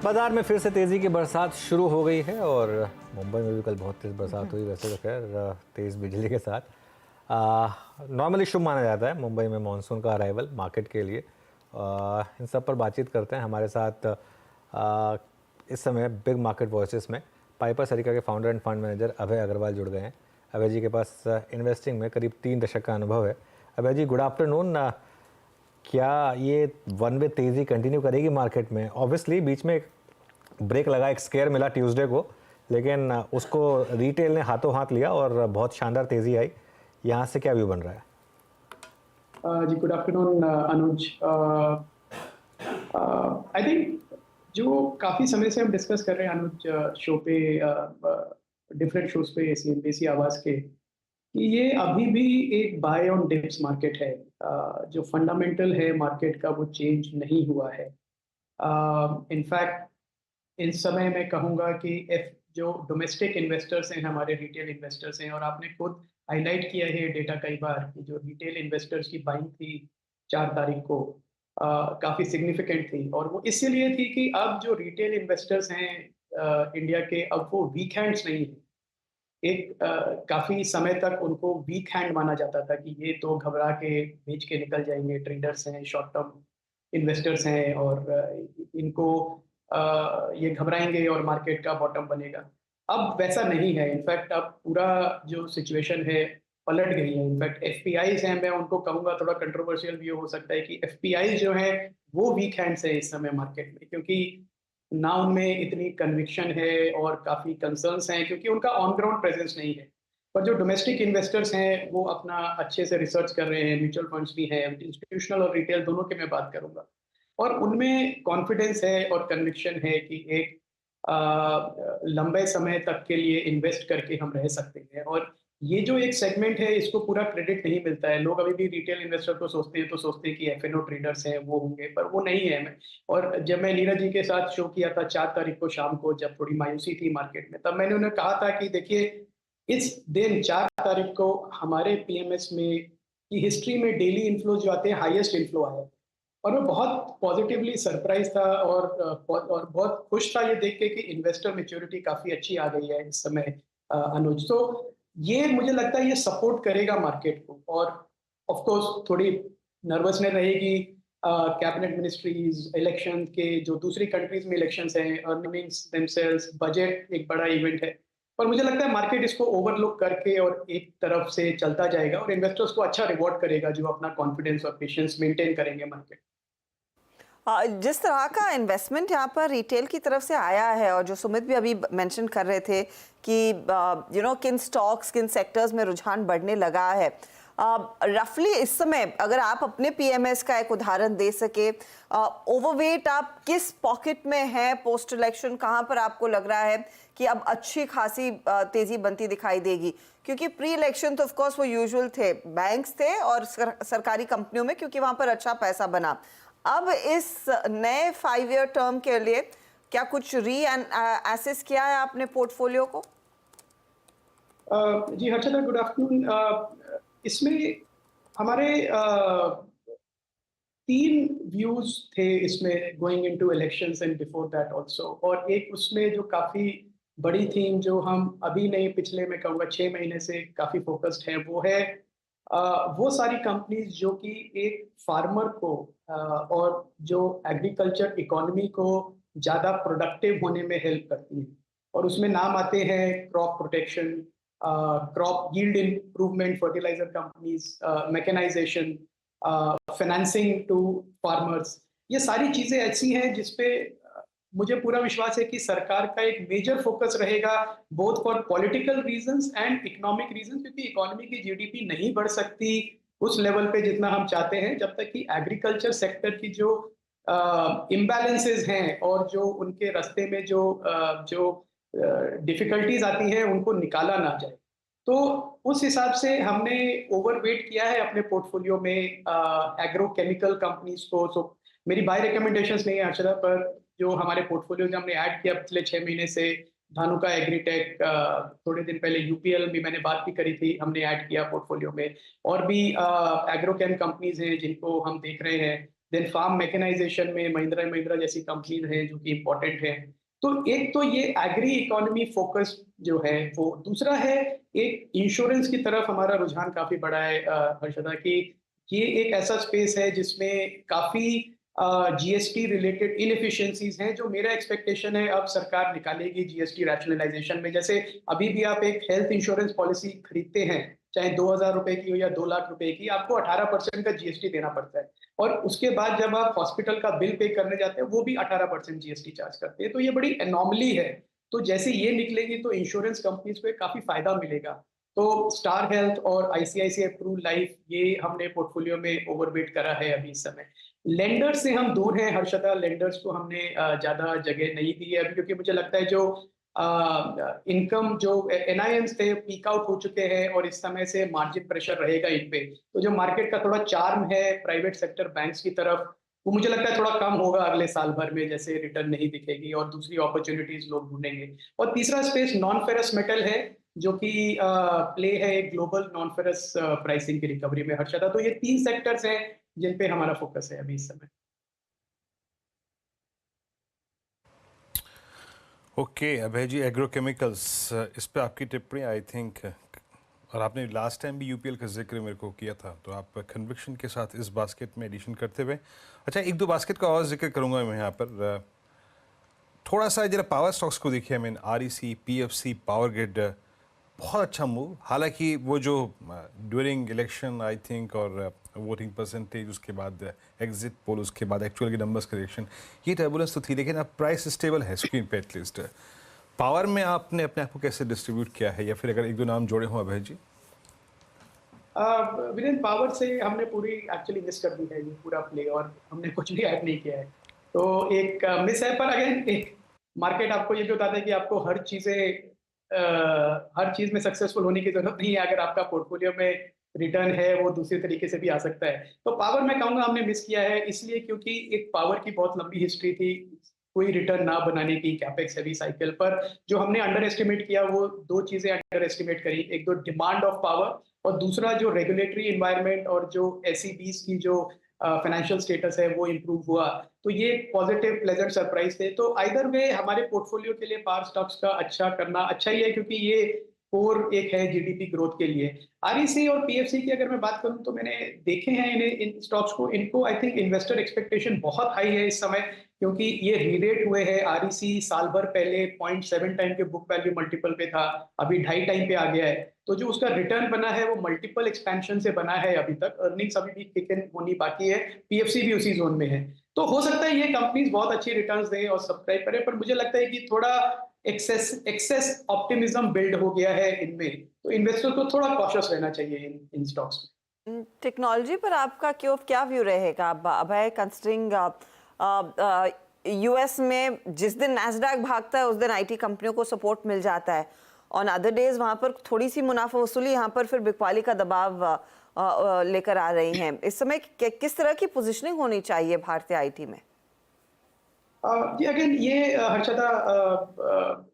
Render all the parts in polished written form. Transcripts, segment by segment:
बाजार में फिर से तेज़ी की बरसात शुरू हो गई है और मुंबई में भी कल बहुत तेज़ बरसात हुई। वैसे तो खैर तेज़ बिजली के साथ नॉर्मली शुभ माना जाता है मुंबई में मानसून का अराइवल मार्केट के लिए। इन सब पर बातचीत करते हैं। हमारे साथ इस समय बिग मार्केट वॉइसेस में पाइपर सरिता के फाउंडर एंड फंड मैनेजर अभय अग्रवाल जुड़ गए हैं। अभय जी के पास इन्वेस्टिंग में करीब 3 दशक का अनुभव है। अभय जी, गुड आफ्टरनून। क्या ये वन वे तेज़ी कंटिन्यू करेगी मार्केट में? ऑब्वियसली बीच में एक ब्रेक लगा, एक स्केयर मिला ट्यूसडे को, लेकिन उसको रिटेल ने हाथों हाथ लिया और बहुत शानदार तेज़ी आई। यहाँ से क्या व्यू बन रहा है? जी good afternoon Anuj. I think जो काफ़ी समय से हम डिस्कस कर रहे हैं अनुज शो पे, डिफरेंट शोज पे सीएनबीसी आवाज़ के, कि ये अभी भी एक बाय ऑन डिप्स मार्केट है। जो फंडामेंटल है मार्केट का वो चेंज नहीं हुआ है। इनफैक्ट इस समय मैं कहूँगा कि एफ जो डोमेस्टिक इन्वेस्टर्स हैं, हमारे रिटेल इन्वेस्टर्स हैं, और आपने खुद हाईलाइट किया है डेटा कई बार कि जो रिटेल इन्वेस्टर्स की बाइंग थी 4 तारीख को काफ़ी सिग्निफिकेंट थी, और वो इसीलिए थी कि अब जो रिटेल इन्वेस्टर्स हैं इंडिया के, अब वो वीक हैंड्स नहीं है। एक काफ़ी समय तक उनको वीक हैंड माना जाता था कि ये तो घबरा के बेच के निकल जाएंगे, ट्रेडर्स हैं, शॉर्ट टर्म इन्वेस्टर्स हैं, और इनको ये घबराएंगे और मार्केट का बॉटम बनेगा। अब वैसा नहीं है। इनफैक्ट अब पूरा जो सिचुएशन है पलट गई है। इनफैक्ट एफपीआईज हैं, मैं उनको कहूँगा, थोड़ा कंट्रोवर्शियल व्यू हो सकता है कि एफपीआईज जो हैं वो वीक हैंड्स है इस समय मार्केट में, क्योंकि ना उनमें इतनी कन्विक्शन है और काफ़ी कंसर्न्स हैं, क्योंकि उनका ऑन ग्राउंड प्रेजेंस नहीं है। पर जो डोमेस्टिक इन्वेस्टर्स हैं वो अपना अच्छे से रिसर्च कर रहे हैं, म्यूचुअल फंड्स भी हैं, इंस्टीट्यूशनल और रिटेल दोनों की मैं बात करूंगा, और उनमें कॉन्फिडेंस है और कन्विक्शन है कि एक लंबे समय तक के लिए इन्वेस्ट करके हम रह सकते हैं। और ये जो एक सेगमेंट है इसको पूरा क्रेडिट नहीं मिलता है। लोग अभी भी रिटेल इन्वेस्टर को सोचते हैं तो सोचते हैं कि एफएनओ ट्रेडर्स हैं वो होंगे, पर वो नहीं है। मैं और जब मैं नीरज जी के साथ शो किया था 4 तारीख को शाम को, जब थोड़ी मायूसी थी मार्केट में, तब मैंने उन्हें कहा था कि देखिए, इस दिन 4 तारीख को हमारे पीएमएस में की हिस्ट्री में डेली इन्फ्लो जो आते हैं हाईएस्ट इन्फ्लो आया, और मैं बहुत पॉजिटिवली सरप्राइज था, और बहुत खुश था ये देख के कि इन्वेस्टर मेच्योरिटी काफी अच्छी आ गई है इस समय अनुज। तो ये मुझे लगता है ये सपोर्ट करेगा मार्केट को। और ऑफ कोर्स थोड़ी नर्वसनेस रहेगी, कैबिनेट मिनिस्ट्रीज, इलेक्शन के जो दूसरी कंट्रीज में इलेक्शंस हैं, अर्निंग्स देमसेल्व्स, बजट एक बड़ा इवेंट है, पर मुझे लगता है मार्केट इसको ओवरलुक करके और एक तरफ से चलता जाएगा और इन्वेस्टर्स को अच्छा रिवॉर्ड करेगा जो अपना कॉन्फिडेंस और पेशेंस मेंटेन करेंगे मार्केट। जिस तरह का इन्वेस्टमेंट यहाँ पर रिटेल की तरफ से आया है, और जो सुमित भी अभी मेंशन कर रहे थे कि किन स्टॉक्स, किन सेक्टर्स में रुझान बढ़ने लगा है, रफली इस समय अगर आप अपने पीएमएस का एक उदाहरण दे सके, ओवरवेट आप किस पॉकेट में हैं पोस्ट इलेक्शन? कहाँ पर आपको लग रहा है कि अब अच्छी खासी तेजी बनती दिखाई देगी? क्योंकि प्री इलेक्शन तो ऑफ कोर्स वो यूजुअल थे, बैंक्स थे और सरकारी कंपनियों में, क्योंकि वहां पर अच्छा पैसा बना। अब इस नए 5 ईयर टर्म के लिए क्या कुछ एसेस किया है आपने पोर्टफोलियो को? जी हर्षदा, गुड आफ्टरनून। इसमें हमारे 3 व्यूज थे इसमें, going into elections and before that also. और एक उसमें जो काफी बड़ी थीम जो हम अभी नहीं, पिछले मैं कहूँगा 6 महीने से काफी फोकस्ड है, वो है वो सारी कंपनीज जो कि एक फार्मर को और जो एग्रीकल्चर इकोनॉमी को ज्यादा प्रोडक्टिव होने में हेल्प करती हैं। और उसमें नाम आते हैं crop protection, crop yield improvement, fertiliser companies, mechanisation, financing to farmers. ये सारी चीजें ऐसी हैं जिसपे मुझे पूरा विश्वास है कि सरकार का एक मेजर फोकस रहेगा, both for political reasons and economic reasons, क्योंकि इकोनॉमी की जीडीपी नहीं बढ़ सकती उस लेवल पे जितना हम चाहते हैं जब तक कि एग्रीकल्चर सेक्टर की जो इम्बैलेंसेस हैं और जो उनके रास्ते में जो डिफिकल्टीज आती हैं उनको निकाला ना जाए। तो उस हिसाब से हमने ओवरवेट किया है अपने पोर्टफोलियो में एग्रो केमिकल कंपनीज को। सो मेरी बाय रिकमेंडेशंस नहीं है हर्षदा, पर जो हमारे पोर्टफोलियो में हमने ऐड किया पिछले 6 महीने से, धानुका एग्रीटेक, थोड़े दिन पहले यूपीएल भी मैंने बात भी करी थी, हमने ऐड किया पोर्टफोलियो में। और भी एग्रोकेम कंपनीज हैं जिनको हम देख रहे हैं, देन फार्म मैकेनाइजेशन में महिंद्रा महिंद्रा जैसी कंपनीज हैं जो कि इम्पोर्टेंट है। तो एक तो ये एग्री इकोनॉमी फोकस जो है वो, दूसरा है एक इंश्योरेंस की तरफ हमारा रुझान काफी बड़ा है हर्षदा, की ये एक ऐसा स्पेस है जिसमें काफी जीएसटी रिलेटेड इनएफिशिएंसीज हैं, जो मेरा एक्सपेक्टेशन है अब सरकार निकालेगी जीएसटी रैशनलाइजेशन में। जैसे अभी भी आप एक हेल्थ इंश्योरेंस पॉलिसी खरीदते हैं, चाहे 2,000 रुपए की हो या 2 लाख रुपए की, आपको 18% का जीएसटी देना पड़ता है। और उसके बाद जब आप हॉस्पिटल का बिल पे करने जाते हैं वो भी 18% जीएसटी चार्ज करते हैं। तो ये बड़ी एनॉमली है। तो जैसे ये निकलेगी तो इंश्योरेंस कंपनीज को काफी फायदा मिलेगा। तो स्टार हेल्थ और आईसीआईसीआई प्रू लाइफ ये हमने पोर्टफोलियो में ओवरवेट करा है अभी इस समय। लेंडर्स से हम दूर हैं हर्षदा, लेंडर्स को हमने ज्यादा जगह नहीं दी है अभी, क्योंकि मुझे लगता है जो इनकम जो एनआईएम्स थे पीक आउट हो चुके हैं और इस समय से मार्जिन प्रेशर रहेगा इन पे। तो जो मार्केट का थोड़ा चार्म है प्राइवेट सेक्टर बैंक्स की तरफ, वो मुझे लगता है थोड़ा कम होगा अगले साल भर में, जैसे रिटर्न नहीं दिखेगी और दूसरी अपॉर्चुनिटीज लोग ढूंढेंगे। और तीसरा स्पेस नॉन फेरस मेटल है, जो कि प्ले है एक ग्लोबल नॉन फेरस प्राइसिंग की रिकवरी में हर्षदा। तो ये 3 सेक्टर्स हैं जिन पे हमारा फोकस है अभी इस समय। ओके अभय जी, एग्रोकेमिकल्स, इस पे आपकी टिप्पणी आई थिंक, और आपने लास्ट टाइम भी यूपीएल का जिक्र मेरे को किया था, तो आप कन्विक्शन के साथ इस बास्केट में एडिशन करते हुए। अच्छा, एक दो बास्केट का और जिक्र करूंगा मैं यहाँ पर। थोड़ा सा जरा पावर स्टॉक्स को देखिए, मैं आरईसी, पीएफसी, पावर ग्रिड, बहुत अच्छा मूव। हालांकि वो जो ड्यूरिंग इलेक्शन आई थिंक और वोटिंग परसेंटेज, उसके बाद एग्जिट पोल, उसके बाद एक्चुअल के नंबर्स करेक्शन, ये टर्बुलेंस तो थी, लेकिन अब प्राइस स्टेबल है स्क्रीन पे एटलीस्ट। पावर में आपने अपने आप को कैसे डिस्ट्रीब्यूट किया है, या फिर अगर एक दो नाम जोड़े हों अभय जी? विदिन पावर से हमने पूरी एक्चुअली मिस कर दी है ये पूरा प्ले, और हमने कुछ भी ऐड नहीं किया है। तो एक मिस है, पर अगेन एक मार्केट आपको ये भी बताता है कि आपको हर चीज में सक्सेसफुल होने की जरूरत नहीं है। अगर आपका पोर्टफोलियो में रिटर्न है वो दूसरे तरीके से भी आ सकता है। तो पावर मैं कहूंगा हमने मिस किया है, इसलिए क्योंकि एक पावर की बहुत लंबी हिस्ट्री थी कोई रिटर्न ना बनाने की कैपेक्स हैवी साइकिल पर। जो हमने अंडर एस्टिमेट किया वो 2 चीजें अंडर एस्टिमेट करी, एक तो डिमांड ऑफ पावर, और दूसरा जो रेगुलेटरी इन्वायरमेंट और जो एसईबीज की जो फाइनेंशियल स्टेटस है वो इम्प्रूव हुआ। तो ये पॉजिटिव प्लेजेंट सरप्राइज थे। तो आइदर वे हमारे पोर्टफोलियो के लिए पावर स्टॉक्स का अच्छा करना अच्छा ही है, क्योंकि ये कोर एक है जीडीपी ग्रोथ के लिए। आरईसी और पीएफसी की अगर मैं बात करूं तो मैंने देखे हैं इन स्टॉक्स को, इनको आई थिंक इन्वेस्टर एक्सपेक्टेशन बहुत हाई है इस समय, क्योंकि ये रीरेट हुए हैं। आरईसी साल भर पहले 0.7 टाइम के बुक वैल्यू मल्टीपल पे था, अभी 2.5 टाइम पे आ गया है। तो जो उसका रिटर्न बना है वो मल्टीपल एक्सपेंशन से बना है अभी तक, अर्निंग्स अभी भी किक इन होनी बाकी है, पीएफसी भी उसी जोन में है। तो हो सकता है ये कंपनीज बहुत अच्छी रिटर्न्स दें और सब्सक्राइब करें, पर मुझे लगता है कि थोड़ा एक्सेस ऑप्टिमिज्म बिल्ड हो गया है इनमें, तो इन्वेस्टर को थोड़ा कॉशियस रहना चाहिए इन स्टॉक्स में। टेक्नोलॉजी पर आपका क्या व्यू रहेगा अभय, कंसिडरिंग यूएस में जिस दिन नैस्डैक भागता है उस दिन आईटी कंपनियों को सपोर्ट मिल जाता है, ऑन अदर डेज वहां पर थोड़ी सी मुनाफा वसूली, यहाँ पर फिर बिकवाली का दबाव लेकर आ रही हैं। इस समय किस तरह की पोजीशनिंग होनी चाहिए भारतीय आईटी में? जी अगेन ये हर्षदा,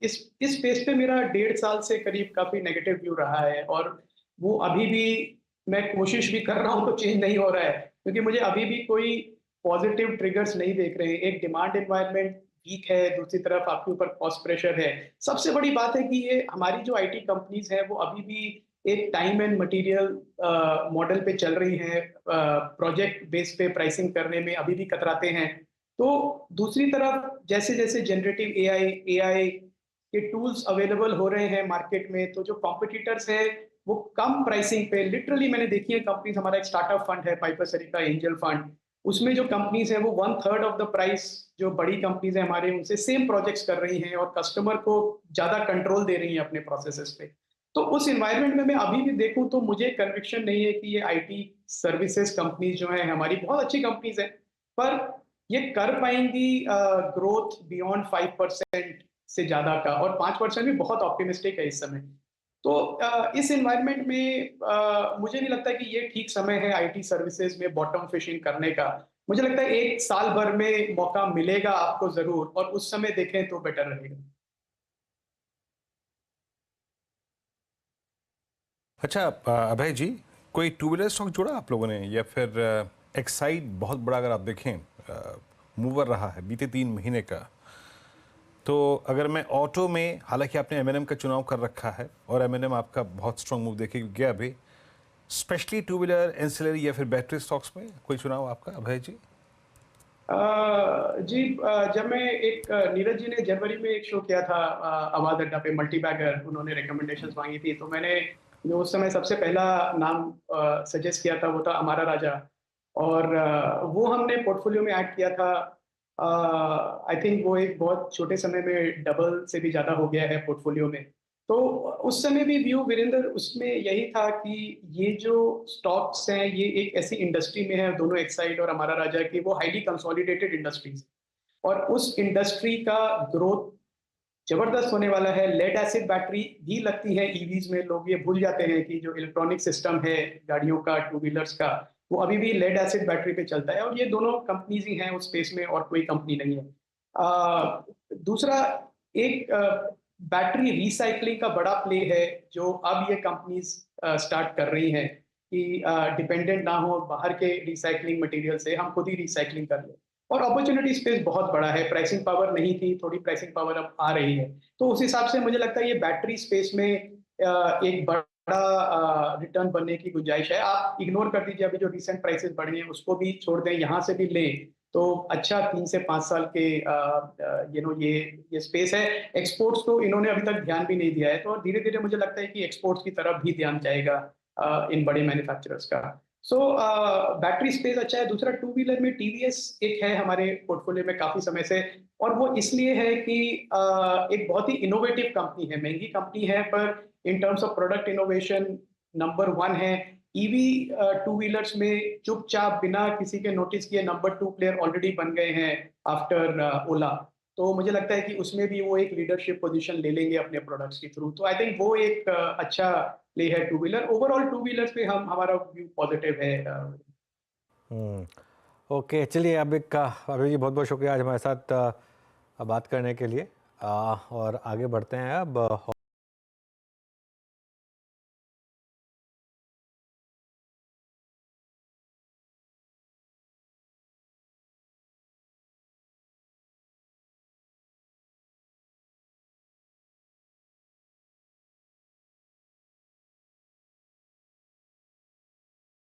इस स्पेस पे मेरा 1.5 साल से करीब काफी नेगेटिव व्यू रहा है, और वो अभी भी मैं कोशिश भी कर रहा हूँ तो चेंज नहीं हो रहा है, क्योंकि मुझे अभी भी कोई पॉजिटिव ट्रिगर्स नहीं देख रहे हैं। एक डिमांड एनवायरनमेंट वीक है, दूसरी तरफ आपके ऊपर कॉस्ट प्रेशर है। सबसे बड़ी बात है कि ये हमारी जो आईटी कंपनीज है वो अभी भी एक टाइम एंड मटेरियल मॉडल पे चल रही हैं, प्रोजेक्ट बेस पे प्राइसिंग करने में अभी भी कतराते हैं। तो दूसरी तरफ जैसे जैसे जनरेटिव एआई के टूल्स अवेलेबल हो रहे हैं मार्केट में, तो जो कॉम्पिटिटर्स हैं वो कम प्राइसिंग पे, लिटरली मैंने देखी है कंपनीज, हमारा एक स्टार्टअप फंड है पाइपर सरिता एंजल फंड, उसमें जो कंपनीज है वो 1/3 ऑफ द प्राइस जो बड़ी कंपनीज है हमारे उनसे सेम प्रोजेक्ट्स कर रही हैं और कस्टमर को ज्यादा कंट्रोल दे रही हैं अपने प्रोसेसेस पे। तो उस एनवायरनमेंट में मैं अभी भी देखूं तो मुझे कन्विक्शन नहीं है कि ये आईटी सर्विसेज कंपनीज जो है हमारी बहुत अच्छी कंपनीज है, पर ये कर पाएंगी ग्रोथ बियॉन्ड 5% से ज्यादा का, और 5% भी बहुत ऑप्टिमिस्टिक है इस समय। तो इस एनवायरनमेंट में मुझे नहीं लगता कि ये ठीक समय है आईटी सर्विसेज में बॉटम फिशिंग करने का। मुझे लगता है 1 साल भर में मौका मिलेगा आपको जरूर, और उस समय देखें तो बेटर रहेगा। अच्छा अभय जी, कोई टू व्हीलर स्टॉक जोड़ा आप लोगों ने, या फिर एक्साइड बहुत बड़ा अगर आप देखें मूवर रहा है बीते 3 महीने का। तो अगर मैं ऑटो में, हालांकि आपने M&M का चुनाव कर रखा है और M&M आपका बहुत स्ट्रांग मूव देखे गया अभी, स्पेशली टू व्हीलर, एंसिलरी या फिर बैटरी स्टॉक्स में कोई चुनाव आपका अभय जी? जी, जब मैं एक नीरज जी ने जनवरी में एक शो किया था आवाज अड्डा पे, मल्टी बैगर, उन्होंने रिकमेंडेशंस मांगी थी, तो मैंने जो उस समय सबसे पहला नाम सजेस्ट किया था वो था अमारा राजा। और वो हमने पोर्टफोलियो में ऐड किया था। आई थिंक वो एक बहुत छोटे समय में डबल से भी ज़्यादा हो गया है पोर्टफोलियो में। तो उस समय भी व्यू वीरेंद्र उसमें यही था कि ये जो स्टॉक्स हैं ये एक ऐसी इंडस्ट्री में है, दोनों एक्साइड और हमारा राजा की, वो हाईली कंसोलिडेटेड इंडस्ट्रीज, और उस इंडस्ट्री का ग्रोथ जबरदस्त होने वाला है। लेड एसिड बैटरी भी लगती है ईवीज में। लोग ये भूल जाते हैं कि जो इलेक्ट्रॉनिक सिस्टम है गाड़ियों का, टू व्हीलर्स का, वो अभी भी लेड एसिड बैटरी पे चलता है, और ये दोनों कंपनीज ही हैं उस स्पेस में, और कोई कंपनी नहीं है। दूसरा, एक बैटरी रिसाइकलिंग का बड़ा प्ले है जो अब ये कंपनीज स्टार्ट कर रही हैं कि डिपेंडेंट ना हो बाहर के रिसाइकलिंग मटेरियल से, हम खुद ही रिसाइकलिंग कर लें। और अपॉर्चुनिटी स्पेस बहुत बड़ा है, प्राइसिंग पावर नहीं थी, थोड़ी प्राइसिंग पावर अब आ रही है। तो उस हिसाब से मुझे लगता है ये बैटरी स्पेस में एक बड़ा रिटर्न बनने की गुंजाइश है। आप इग्नोर कर दीजिए अभी जो रिसेंट प्राइसेस बढ़े हैं, उसको भी छोड़ दें, यहाँ से भी लें तो अच्छा 3 से 5 साल के ये स्पेस है। एक्सपोर्ट्स तो इन्होंने अभी तक ध्यान भी नहीं दिया है, तो धीरे धीरे मुझे लगता है कि एक्सपोर्ट्स की तरफ भी ध्यान जाएगा इन बड़े मैन्युफैक्चरर्स का। सो बैटरी स्पेस अच्छा है। दूसरा, टू व्हीलर में टीवीएस एक है हमारे पोर्टफोलियो में काफी समय से, और वो इसलिए है कि एक बहुत ही इनोवेटिव कंपनी है, महंगी कंपनी है, पर in terms of product innovation number 1 है। ईवी टू व्हीलर्स में चुपचाप बिना किसी के नोटिस किए नंबर 2 प्लेयर ऑलरेडी बन गए हैं आफ्टर ओला। तो मुझे लगता है कि उसमें भी वो एक लीडरशिप पोजीशन ले लेंगे अपने प्रोडक्ट्स के थ्रू। तो आई थिंक वो एक अच्छा प्ले है two wheeler. Overall two wheelers पे हमारा व्यू पॉजिटिव है। ओके, चलिए अब एक अभी जी बहुत बहुत शुक्रिया आज हमारे साथ बात करने के लिए, और आगे बढ़ते हैं अब